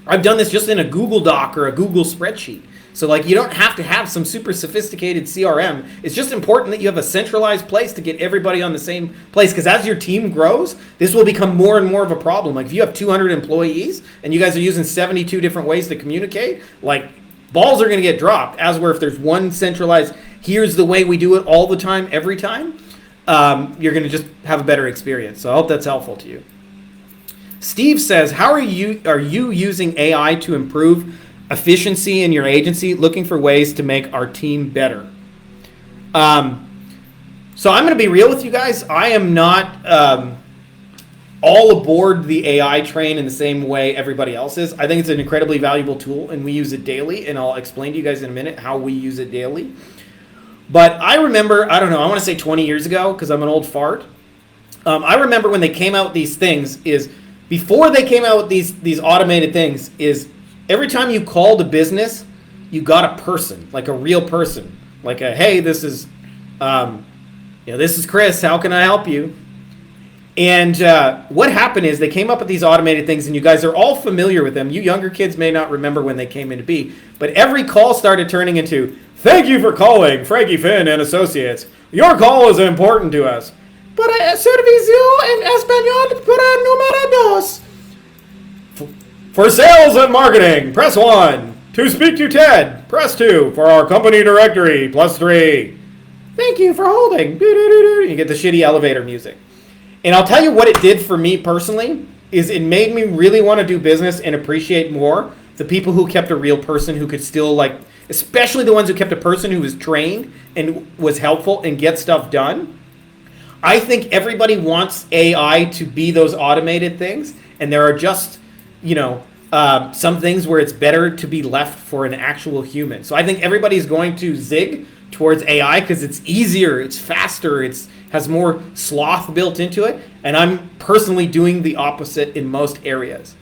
I've done this just in a Google Doc or a Google spreadsheet. So you don't have to have some super sophisticated CRM. It's just important that you have a centralized place to get everybody on the same place. Because as your team grows, this will become more and more of a problem. If you have 200 employees and you guys are using 72 different ways to communicate, balls are going to get dropped. As where if there's one centralized, here's the way we do it all the time, every time, you're going to just have a better experience. So I hope that's helpful to you. Steve says, how are you using AI to improve efficiency in your agency, looking for ways to make our team better? So I'm going to be real with you guys. I am not all aboard the AI train in the same way everybody else is. I think it's an incredibly valuable tool, and we use it daily, and I'll explain to you guys in a minute how we use it daily. But I remember, I don't know, I want to say 20 years ago, because I'm an old fart. I remember when they came out with these things, before they came out with these automated things, every time you called a business, you got a person, like a real person. Like hey, this is Chris, how can I help you? And what happened is they came up with these automated things, and you guys are all familiar with them. You younger kids may not remember when they came into be, but every call started turning into, thank you for calling Frankie Fihn and Associates. Your call is important to us. Para servicio en español, para número dos. For sales and marketing, press 1. To speak to Ted, press 2. For our company directory, plus 3. Thank you for holding. You get the shitty elevator music. And I'll tell you what it did for me personally, is it made me really want to do business and appreciate more the people who kept a real person who could still, especially the ones who kept a person who was trained and was helpful and get stuff done. I think everybody wants AI to be those automated things, and there are just, some things where it's better to be left for an actual human. So I think everybody's going to zig towards AI because it's easier, it's faster, it has more sloth built into it, and I'm personally doing the opposite in most areas.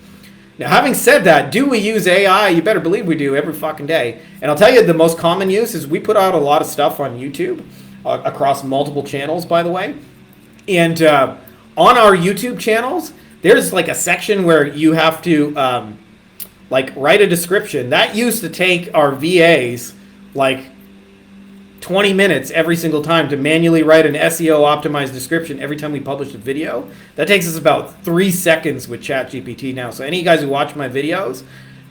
Now, having said that, do we use AI? You better believe we do every fucking day. And I'll tell you, the most common use is we put out a lot of stuff on YouTube, across multiple channels, by the way. And on our YouTube channels, there's a section where you have to write a description. That used to take our VAs 20 minutes every single time to manually write an SEO optimized description every time we publish a video. That takes us about 3 seconds with ChatGPT now. So any of you guys who watch my videos,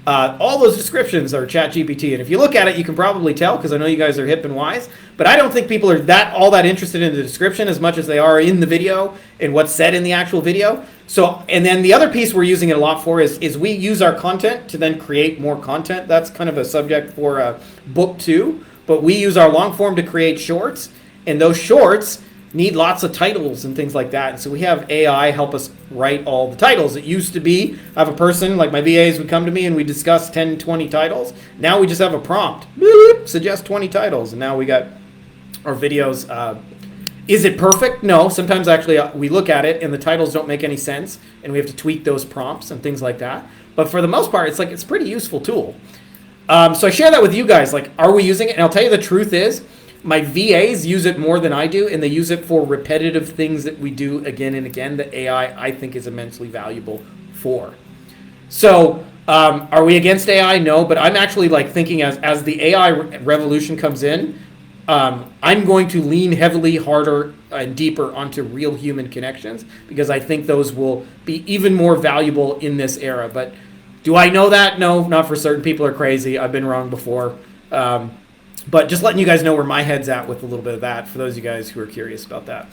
all those descriptions are ChatGPT. And if you look at it, you can probably tell, because I know you guys are hip and wise, but I don't think people are all that interested in the description as much as they are in the video and what's said in the actual video. So, and then the other piece we're using it a lot for is we use our content to then create more content. That's kind of a subject for book 2. But we use our long form to create shorts, and those shorts need lots of titles and things like that. And so we have AI help us write all the titles. It used to be, I have a person, like my VAs would come to me and we discuss 10, 20 titles. Now we just have a prompt, suggest 20 titles, and now we got our videos. Is it perfect? No. Sometimes actually we look at it and the titles don't make any sense, and we have to tweak those prompts and things like that. But for the most part, it's a pretty useful tool. So I share that with you guys. Are we using it? And I'll tell you the truth is, my VAs use it more than I do, and they use it for repetitive things that we do again and again that AI, I think, is immensely valuable for. So are we against AI? No, but I'm actually thinking as the AI revolution comes in, I'm going to lean heavily, harder, and deeper onto real human connections, because I think those will be even more valuable in this era. But do I know that? No, not for certain. People are crazy. I've been wrong before. But just letting you guys know where my head's at with a little bit of that, for those of you guys who are curious about that.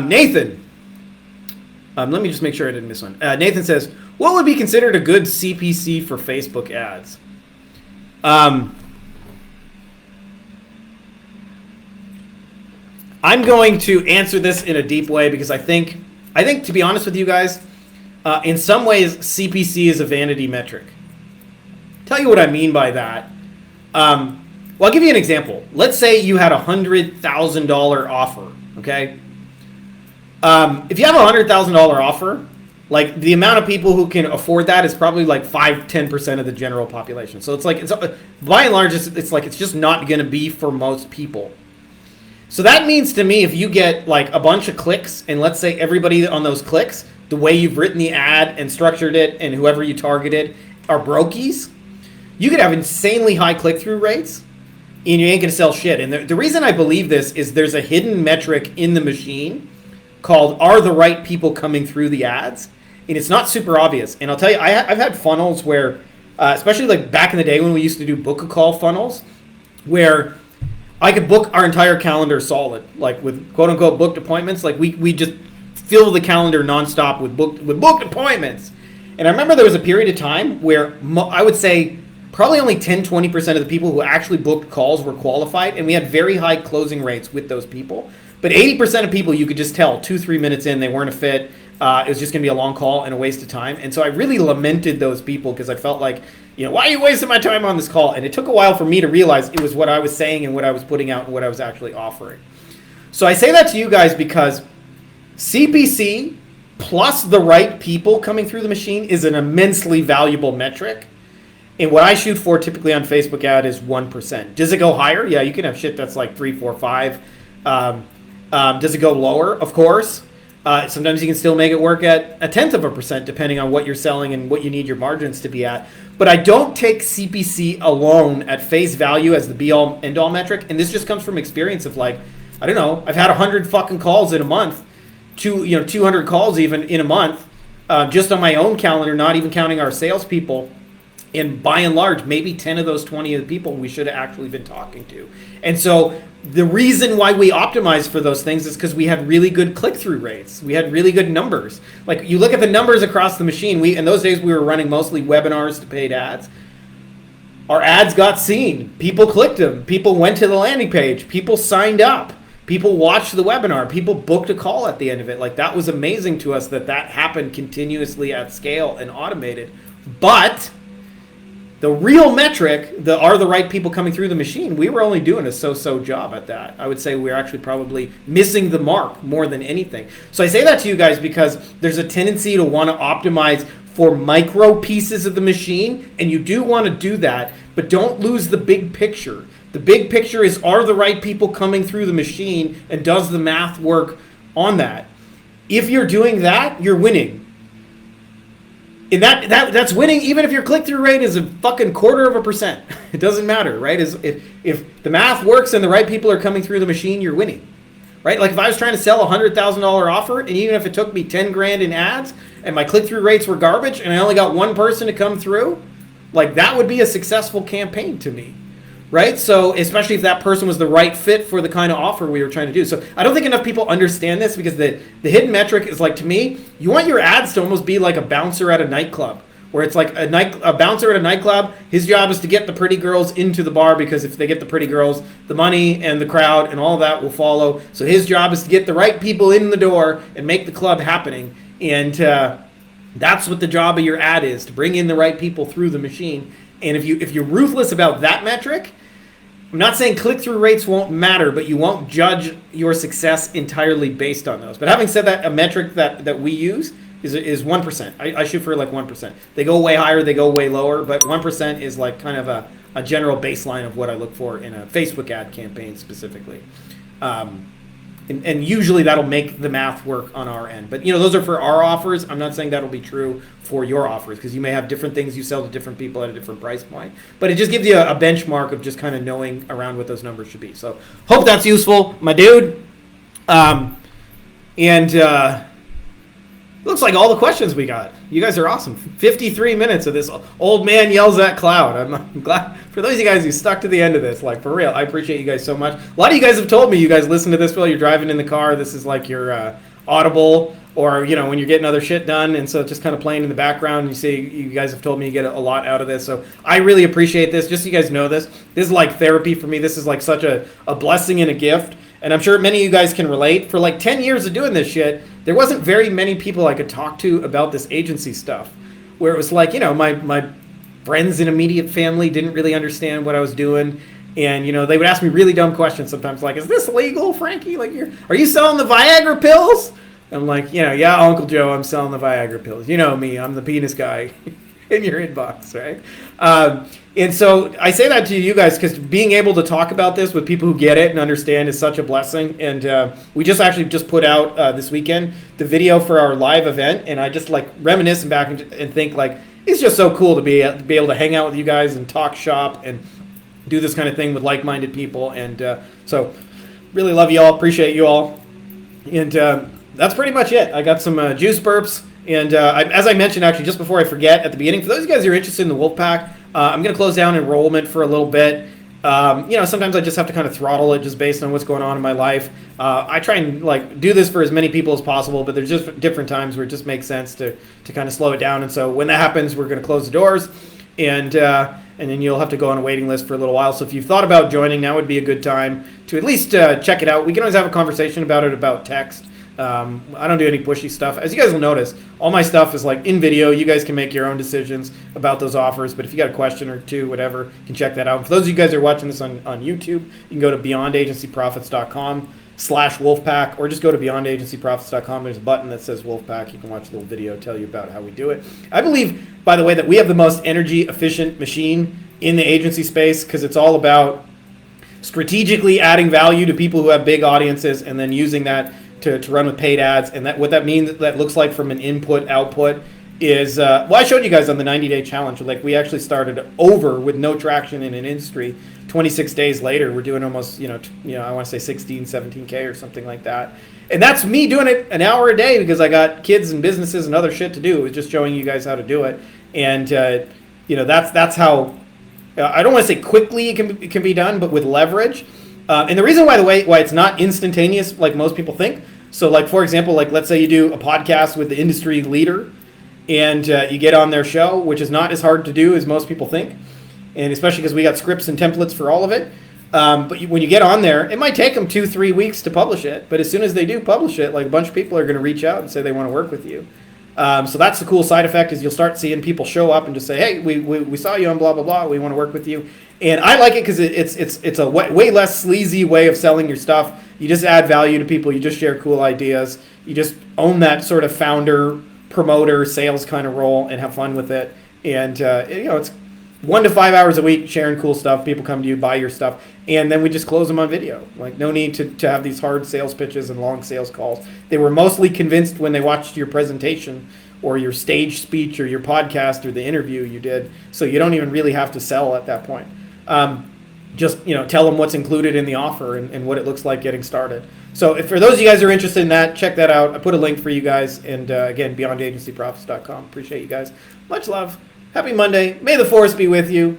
Nathan. Let me just make sure I didn't miss one. Nathan says, what would be considered a good CPC for Facebook ads? I'm going to answer this in a deep way, because I think, to be honest with you guys, in some ways, CPC is a vanity metric. Tell you what I mean by that. Well, I'll give you an example. Let's say you had a $100,000 offer, okay? If you have a $100,000 offer, the amount of people who can afford that is probably 5-10% of the general population. So it's by and large, it's just not going to be for most people. So that means to me, if you get a bunch of clicks, and let's say everybody on those clicks, the way you've written the ad and structured it and whoever you targeted are brokies, you could have insanely high click-through rates, and you ain't going to sell shit. And the reason I believe this is there's a hidden metric in the machine called, are the right people coming through the ads? And it's not super obvious. And I'll tell you, I've had funnels where, especially back in the day when we used to do book a call funnels, where I could book our entire calendar solid, like with quote unquote booked appointments. Like we just fill the calendar nonstop with booked appointments. And I remember there was a period of time where I would say probably only 10-20% of the people who actually booked calls were qualified, and we had very high closing rates with those people. But 80% of people, you could just tell 2-3 minutes in they weren't a fit. It was just going to be a long call and a waste of time. And so I really lamented those people because I felt like, why are you wasting my time on this call? And it took a while for me to realize it was what I was saying and what I was putting out and what I was actually offering. So I say that to you guys because CPC plus the right people coming through the machine is an immensely valuable metric. And what I shoot for typically on Facebook ad is 1%. Does it go higher? Yeah, you can have shit that's like 3, 4, 5. Does it go lower? Of course. Sometimes you can still make it work at 0.1% depending on what you're selling and what you need your margins to be at. But I don't take CPC alone at face value as the be-all, end-all metric. And this just comes from experience of like, I don't know, I've had 100 fucking calls in a month, 200 calls even in a month, just on my own calendar, not even counting our salespeople. And by and large, maybe 10 of those 20 of the people we should have actually been talking to. And so the reason why we optimized for those things is because we had really good click-through rates. We had really good numbers. Like you look at the numbers across the machine, in those days we were running mostly webinars to paid ads. Our ads got seen. People clicked them. People went to the landing page. People signed up. People watched the webinar. People booked a call at the end of it. Like that was amazing to us that happened continuously at scale and automated. But the real metric, are the right people coming through the machine, we were only doing a so-so job at that. I would say we're actually probably missing the mark more than anything. So I say that to you guys because there's a tendency to want to optimize for micro pieces of the machine, and you do want to do that, but don't lose the big picture. The big picture is, are the right people coming through the machine, and does the math work on that? If you're doing that, you're winning. And that's winning even if your click-through rate is a fucking 0.25%. It doesn't matter, right? If the math works and the right people are coming through the machine, you're winning, right? Like if I was trying to sell a $100,000 offer, and even if it took me 10 grand in ads and my click-through rates were garbage and I only got one person to come through, like that would be a successful campaign to me, right? So especially if that person was the right fit for the kind of offer we were trying to do. So I don't think enough people understand this because the hidden metric is like, to me, you want your ads to almost be like a bouncer at a nightclub, where it's like a bouncer at a nightclub. His job is to get the pretty girls into the bar, because if they get the pretty girls, the money and the crowd and all that will follow. So his job is to get the right people in the door and make the club happening. And that's what the job of your ad is, to bring in the right people through the machine. And if you're ruthless about that metric, I'm not saying click-through rates won't matter, but you won't judge your success entirely based on those. But having said that, a metric that we use is 1%. I shoot for like 1%. They go way higher, they go way lower, but 1% is like kind of a general baseline of what I look for in a Facebook ad campaign specifically. And usually that'll make the math work on our end. But those are for our offers. I'm not saying that'll be true for your offers, because you may have different things you sell to different people at a different price point. But it just gives you a benchmark of just kind of knowing around what those numbers should be. So hope that's useful, my dude. Looks like all the questions we got. You guys are awesome. 53 minutes of this old man yells at cloud. I'm glad for those of you guys who stuck to the end of this. Like, for real, I appreciate you guys so much. A lot of you guys have told me you guys listen to this while you're driving in the car. This is like your Audible, or when you're getting other shit done, and so it's just kind of playing in the background. You guys have told me you get a lot out of this, so I really appreciate this. Just so you guys know, this is like therapy for me. This is like such a blessing and a gift. And I'm sure many of you guys can relate. For like 10 years of doing this shit, there wasn't very many people I could talk to about this agency stuff, where it was like, my friends and immediate family didn't really understand what I was doing. And, they would ask me really dumb questions sometimes, like, is this legal, Frankie? Like, are you selling the Viagra pills? I'm like, yeah, Uncle Joe, I'm selling the Viagra pills. You know me, I'm the penis guy in your inbox, right? And so I say that to you guys because being able to talk about this with people who get it and understand is such a blessing. And we just put out this weekend the video for our live event, and I just like reminisce back and think like it's just so cool to be able to hang out with you guys and talk shop and do this kind of thing with like-minded people. And so really love you all, appreciate you all, and that's pretty much it. I got some juice burps. And as I mentioned, actually, just before I forget at the beginning, for those of you guys who are interested in the Wolfpack, I'm going to close down enrollment for a little bit. Sometimes I just have to kind of throttle it just based on what's going on in my life. I try and like do this for as many people as possible, but there's just different times where it just makes sense to kind of slow it down. And so when that happens, we're going to close the doors, and then you'll have to go on a waiting list for a little while. So if you've thought about joining, now would be a good time to at least check it out. We can always have a conversation about it about text. I don't do any pushy stuff. As you guys will notice, all my stuff is like in video. You guys can make your own decisions about those offers. But if you got a question or two, whatever, you can check that out. For those of you guys that are watching this on YouTube, you can go to beyondagencyprofits.com/Wolfpack, or just go to beyondagencyprofits.com. There's a button that says Wolfpack. You can watch a little video, tell you about how we do it. I believe, by the way, that we have the most energy efficient machine in the agency space, because it's all about strategically adding value to people who have big audiences and then using that to run with paid ads. And that what that means, that looks like from an input output is, I showed you guys on the 90-day challenge, like we actually started over with no traction in an industry. 26 days later, we're doing almost, I want to say 16, 17K or something like that. And that's me doing it an hour a day because I got kids and businesses and other shit to do. It was just showing you guys how to do it. And, that's how, I don't want to say quickly it can be done, but with leverage. And the reason why it's not instantaneous like most people think. So like, for example, like let's say you do a podcast with the industry leader and you get on their show, which is not as hard to do as most people think. And especially because we got scripts and templates for all of it. But when you get on there, it might take them 2-3 weeks to publish it. But as soon as they do publish it, like a bunch of people are going to reach out and say they want to work with you. So that's the cool side effect is you'll start seeing people show up and just say, hey, we saw you on blah, blah, blah. We want to work with you. And I like it because it's a way less sleazy way of selling your stuff. You just add value to people. You just share cool ideas. You just own that sort of founder, promoter, sales kind of role and have fun with it. And, it's 1 to 5 hours a week sharing cool stuff. People come to you, buy your stuff. And then we just close them on video. Like no need to have these hard sales pitches and long sales calls. They were mostly convinced when they watched your presentation or your stage speech or your podcast or the interview you did. So you don't even really have to sell at that point. Just tell them what's included in the offer and what it looks like getting started. So if for those of you guys who are interested in that, check that out. I put a link for you guys. And again, beyondagencyprofits.com. Appreciate you guys. Much love. Happy Monday. May the force be with you.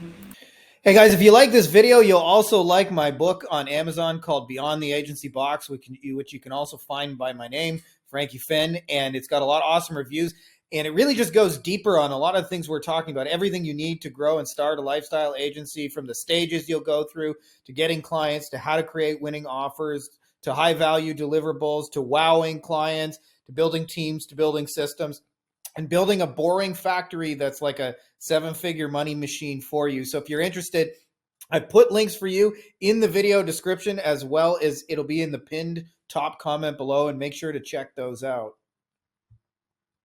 Hey guys, if you like this video, you'll also like my book on Amazon called Beyond the Agency Box, which you can also find by my name, Frankie Fihn. And it's got a lot of awesome reviews. And it really just goes deeper on a lot of things we're talking about, everything you need to grow and start a lifestyle agency, from the stages you'll go through to getting clients, to how to create winning offers, to high value deliverables, to wowing clients, to building teams, to building systems, and building a boring factory that's like a 7-figure money machine for you. So if you're interested, I put links for you in the video description, as well as it'll be in the pinned top comment below, and make sure to check those out.